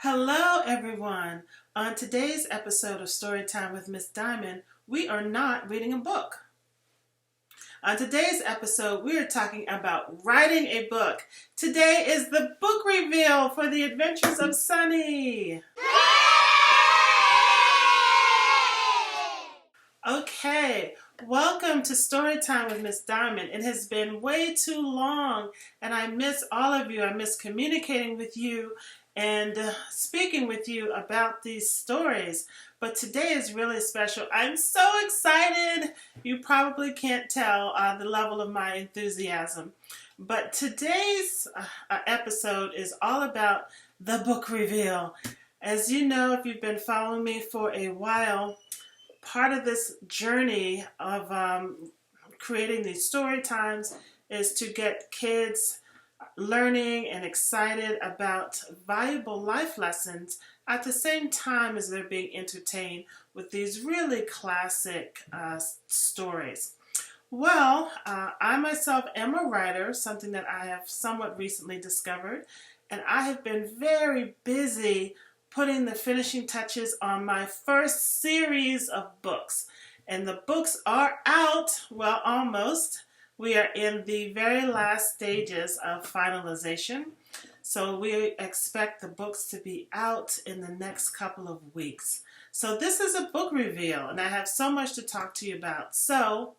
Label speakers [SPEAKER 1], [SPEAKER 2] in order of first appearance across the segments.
[SPEAKER 1] Hello, everyone. On today's episode of Storytime with Miss Dymond, we are not reading a book. On today's episode, we are talking about writing a book. Today is the book reveal for The Adventures of Sunny. Okay, welcome to Storytime with Miss Dymond. It has been way too long, and I miss all of you. I miss communicating with you and speaking with you about these stories. But today is really special. I'm so excited. You probably can't tell the level of my enthusiasm. But today's episode is all about the book reveal. As you know, if you've been following me for a while, part of this journey of creating these story times is to get kids learning and excited about valuable life lessons at the same time as they're being entertained with these really classic stories. Well, I myself am a writer, something that I have somewhat recently discovered, and I have been very busy putting the finishing touches on my first series of books. And the books are out, well, almost. We are in the very last stages of finalization. So we expect the books to be out in the next couple of weeks. So this is a book reveal, and I have so much to talk to you about. So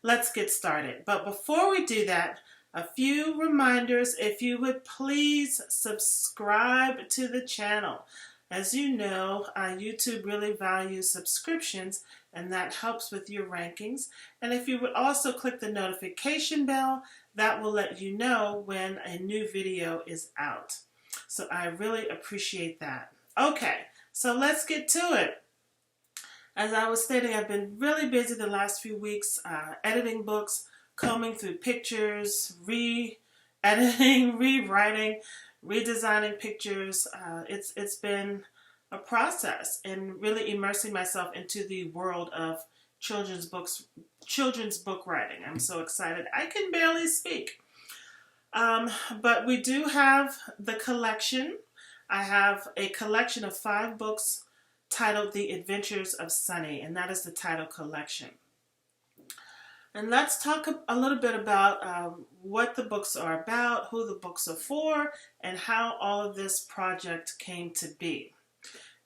[SPEAKER 1] let's get started. But before we do that, a few reminders. If you would please subscribe to the channel. As you know, YouTube really values subscriptions, and that helps with your rankings. And if you would also click the notification bell, that will let you know when a new video is out. So I really appreciate that. Okay, so let's get to it. As I was stating, I've been really busy the last few weeks editing books, combing through pictures, re-editing, rewriting, redesigning pictures. It's been a process and really immersing myself into the world of children's book writing. I'm so excited. I can barely speak. But we do have the collection. I have a collection of 5 books titled The Adventures of Sunny, and that is the title collection. And let's talk a little bit about what the books are about, who the books are for, and how all of this project came to be.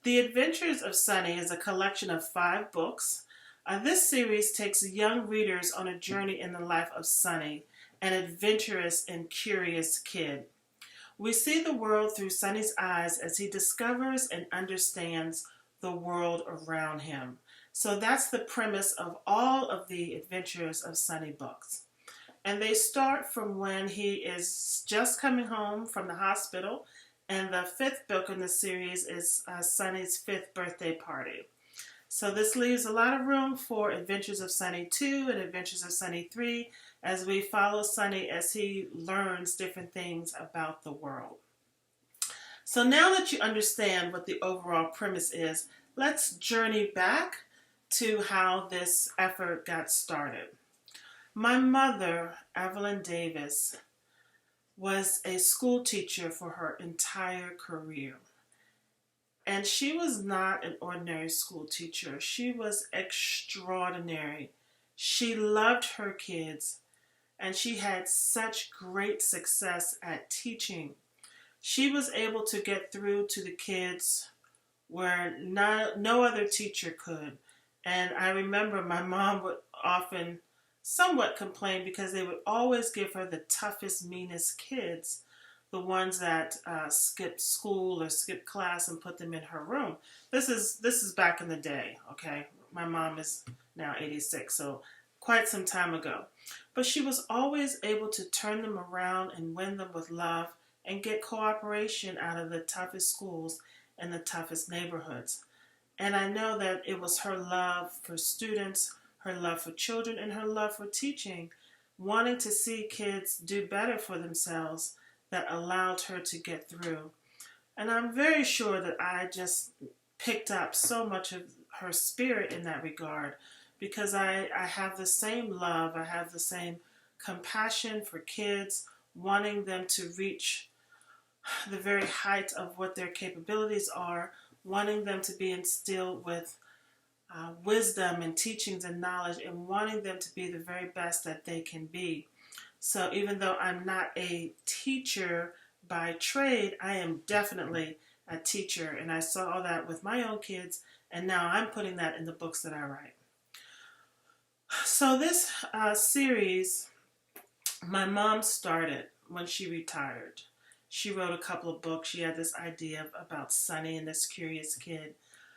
[SPEAKER 1] The Adventures of Sunny is a collection of 5 books. This series takes young readers on a journey in the life of Sunny, an adventurous and curious kid. We see the world through Sunny's eyes as he discovers and understands the world around him. So that's the premise of all of the Adventures of Sunny books. And they start from when he is just coming home from the hospital, and the 5th book in the series is Sunny's 5th birthday party. So this leaves a lot of room for Adventures of Sunny 2 and Adventures of Sunny 3 as we follow Sunny as he learns different things about the world. So now that you understand what the overall premise is, let's journey back to how this effort got started. My mother, Evelyn Davis, was a school teacher for her entire career. And she was not an ordinary school teacher. She was extraordinary. She loved her kids, and she had such great success at teaching. She was able to get through to the kids where no other teacher could. And I remember my mom would often somewhat complain because they would always give her the toughest, meanest kids, the ones that skipped school or skipped class and put them in her room. This is back in the day, okay? My mom is now 86, so quite some time ago. But she was always able to turn them around and win them with love and get cooperation out of the toughest schools and the toughest neighborhoods. And I know that it was her love for students, her love for children, and her love for teaching, wanting to see kids do better for themselves, that allowed her to get through. And I'm very sure that I just picked up so much of her spirit in that regard, because I have the same love, I have the same compassion for kids, wanting them to reach the very height of what their capabilities are, wanting them to be instilled with wisdom and teachings and knowledge, and wanting them to be the very best that they can be. So even though I'm not a teacher by trade, I am definitely a teacher, and I saw that with my own kids, and now I'm putting that in the books that I write. So this series, my mom started when she retired. She wrote a couple of books. She had this idea about Sonny and this curious kid.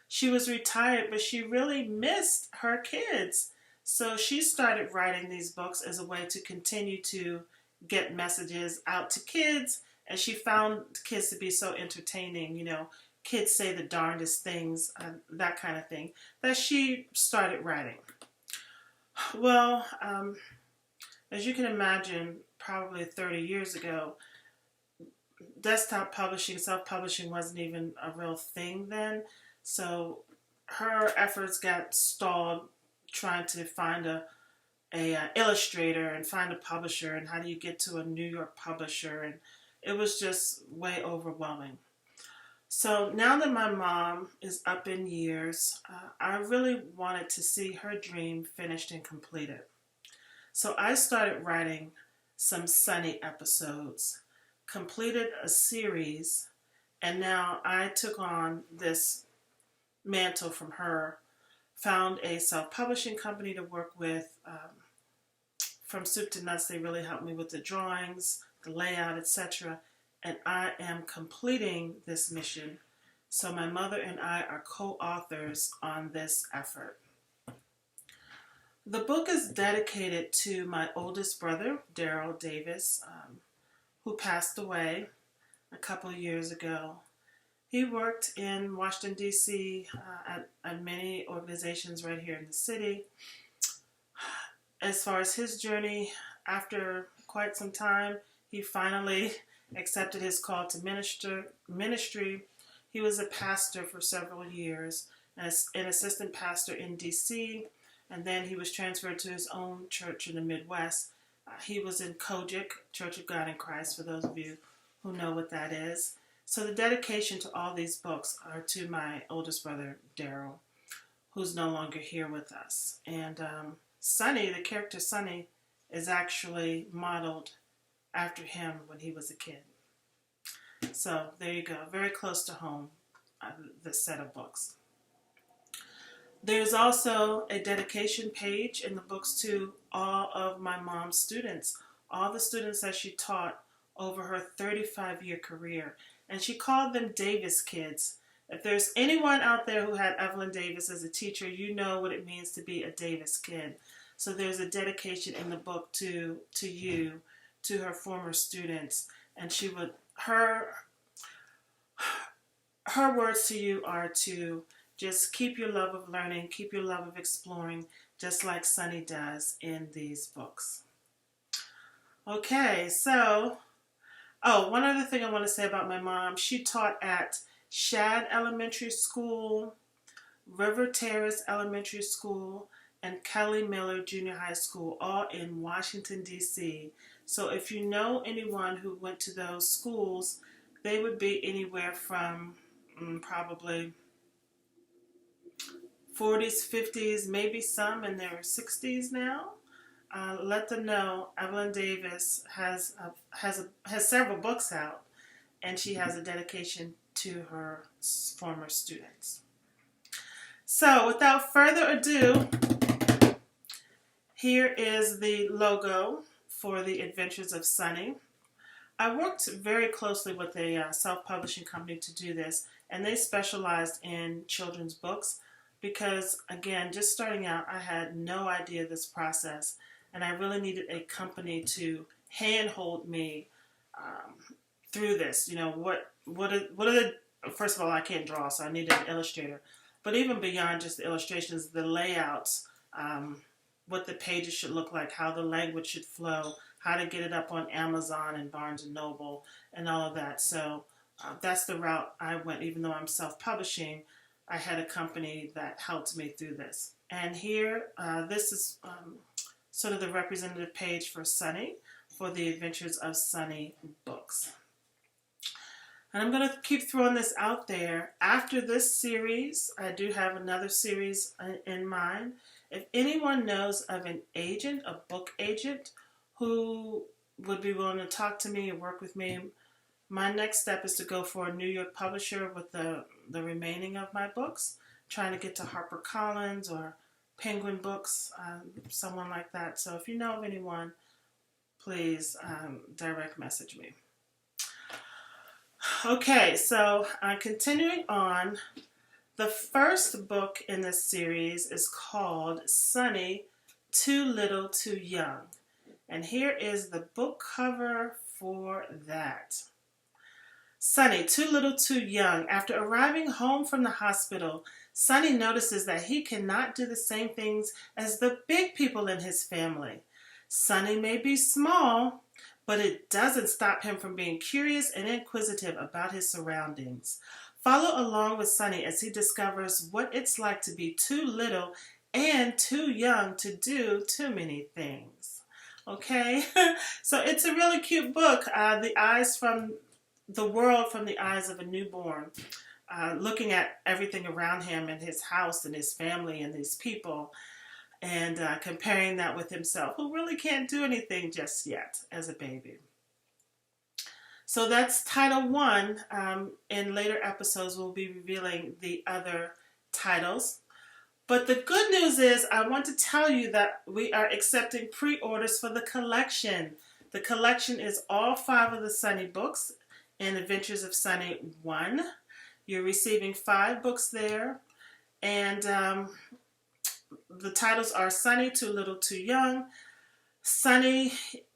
[SPEAKER 1] She was retired, but she really missed her kids. So she started writing these books as a way to continue to get messages out to kids. And she found kids to be so entertaining, you know, kids say the darndest things, that kind of thing, that she started writing. Well, as you can imagine, probably 30 years ago, desktop publishing, self-publishing wasn't even a real thing then. So her efforts got stalled trying to find a illustrator and find a publisher, and how do you get to a New York publisher, and it was just way overwhelming. So now that my mom is up in years, I really wanted to see her dream finished and completed. So I started writing some Sonny episodes, completed a series, and now I took on this mantle from her, found a self-publishing company to work with. From soup to nuts, they really helped me with the drawings, the layout, etc. And I am completing this mission. So my mother and I are co-authors on this effort. The book is dedicated to my oldest brother, Daryl Davis, who passed away a couple of years ago. He worked in Washington, D.C. At many organizations right here in the city. As far as his journey, after quite some time, he finally accepted his call to ministry. He was a pastor for several years, as an assistant pastor in D.C., and then he was transferred to his own church in the Midwest. He was in Kojic, Church of God in Christ, for those of you who know what that is. So the dedication to all these books are to my oldest brother, Daryl, who's no longer here with us. And Sonny, the character Sonny, is actually modeled after him when he was a kid. So there you go, very close to home, this set of books. There's also a dedication page in the books to all of my mom's students, all the students that she taught over her 35-year career. And she called them Davis kids. If there's anyone out there who had Evelyn Davis as a teacher, you know what it means to be a Davis kid. So there's a dedication in the book to you, to her former students. And she would, her words to you are to just keep your love of learning, keep your love of exploring, just like Sonny does in these books. Okay, so, one other thing I want to say about my mom. She taught at Shad Elementary School, River Terrace Elementary School, and Kelly Miller Junior High School, all in Washington, D.C. So if you know anyone who went to those schools, they would be anywhere from probably 40s, 50s, maybe some in their 60s now. Let them know Evelyn Davis has several books out, and she has a dedication to her former students. So without further ado, here is the logo for the Adventures of Sonny. I worked very closely with a self-publishing company to do this, and they specialized in children's books because, again, just starting out, I had no idea this process, and I really needed a company to handhold me through this. You know, what are the, first of all, I can't draw, so I needed an illustrator. But even beyond just the illustrations, the layouts, what the pages should look like, how the language should flow, how to get it up on Amazon and Barnes & Noble, and all of that. So that's the route I went. Even though I'm self-publishing, I had a company that helped me through this. And here, this is sort of the representative page for Sonny, for the Adventures of Sonny books. And I'm going to keep throwing this out there. After this series, I do have another series in mind. If anyone knows of an agent, a book agent, who would be willing to talk to me and work with me, my next step is to go for a New York publisher with the remaining of my books, trying to get to HarperCollins or Penguin Books, someone like that. So if you know of anyone, please direct message me. Okay, so continuing on, the first book in this series is called Sunny, Too Little, Too Young. And here is the book cover for that. Sunny, too little, too young. After arriving home from the hospital, Sunny notices that he cannot do the same things as the big people in his family. Sunny may be small, but it doesn't stop him from being curious and inquisitive about his surroundings. Follow along with Sunny as he discovers what it's like to be too little and too young to do too many things. Okay, so it's a really cute book. The eyes from the world from the eyes of a newborn, looking at everything around him and his house and his family and his people, and comparing that with himself, who really can't do anything just yet as a baby. So that's title one. In later episodes, we'll be revealing the other titles. But the good news is I want to tell you that we are accepting pre-orders for the collection. The collection is all 5 of the Sunny books in Adventures of Sunny 1. You're receiving 5 books there. And the titles are Sunny, Too Little, Too Young, Sunny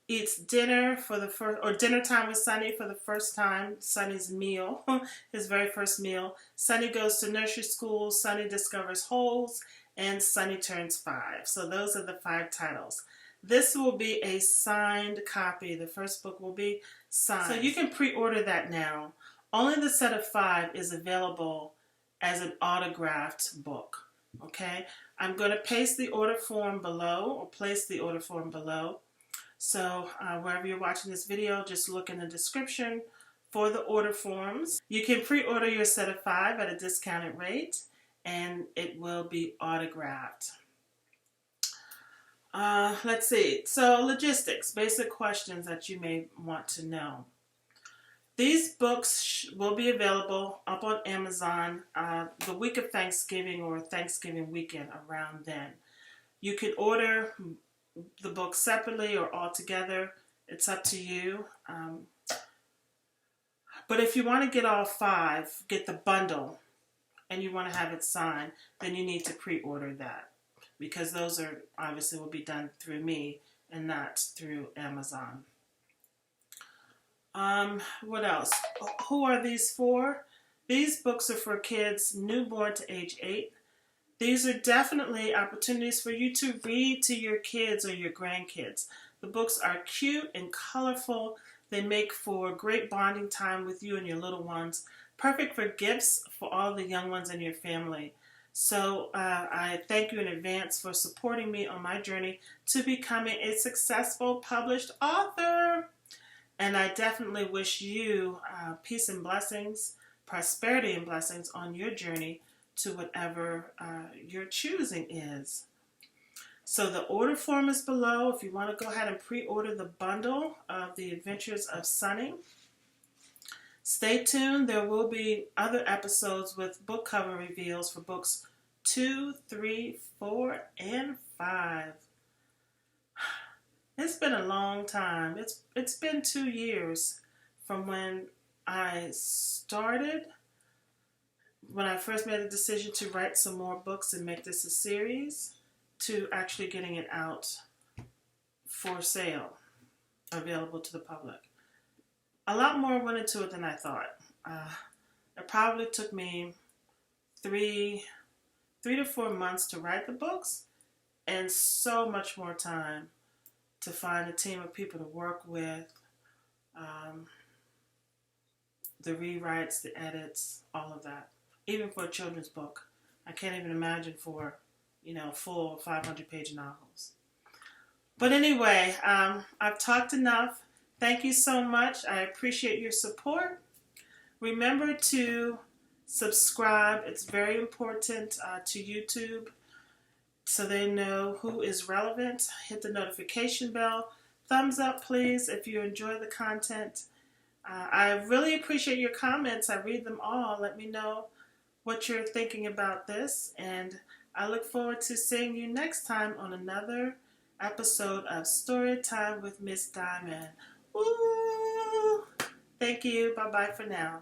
[SPEAKER 1] Eats Dinner for the first, or Dinner Time with Sunny for the first time, Sunny's meal, his very first meal. Sunny Goes to Nursery School, Sunny Discovers Holes, and Sunny Turns 5. So those are the 5 titles. This will be a signed copy. The first book will be signed. So you can pre-order that now. Only the set of 5 is available as an autographed book. Okay? I'm going to paste the order form below, or place the order form below. So wherever you're watching this video, just look in the description for the order forms. You can pre-order your set of 5 at a discounted rate, and it will be autographed. Let's see. So logistics, basic questions that you may want to know. These books will be available up on Amazon the week of Thanksgiving or Thanksgiving weekend, around then. You can order the book separately or all together. It's up to you. But if you want to get all 5, get the bundle, and you want to have it signed, then you need to pre-order that, because those are obviously will be done through me and not through Amazon. What else? Who are these for? These books are for kids newborn to age 8. These are definitely opportunities for you to read to your kids or your grandkids. The books are cute and colorful. They make for great bonding time with you and your little ones. Perfect for gifts for all the young ones in your family. So I thank you in advance for supporting me on my journey to becoming a successful published author. And I definitely wish you peace and blessings, prosperity and blessings on your journey to whatever your choosing is. So the order form is below if you want to go ahead and pre-order the bundle of the Adventures of Sunny. Stay tuned. There will be other episodes with book cover reveals for books 2, 3, 4, and 5. It's been a long time. It's been 2 years from when I started, when I first made the decision to write some more books and make this a series, to actually getting it out for sale, available to the public. A lot more went into it than I thought. It probably took me 3 to 4 months to write the books, and so much more time to find a team of people to work with, the rewrites, the edits, all of that. Even for a children's book. I can't even imagine for, full 500-page novels. But anyway, I've talked enough. Thank you so much. I appreciate your support. Remember to subscribe. It's very important to YouTube so they know who is relevant. Hit the notification bell. Thumbs up, please, if you enjoy the content. I really appreciate your comments. I read them all. Let me know what you're thinking about this. And I look forward to seeing you next time on another episode of Storytime with Miss Dymond. Woo! Thank you. Bye-bye for now.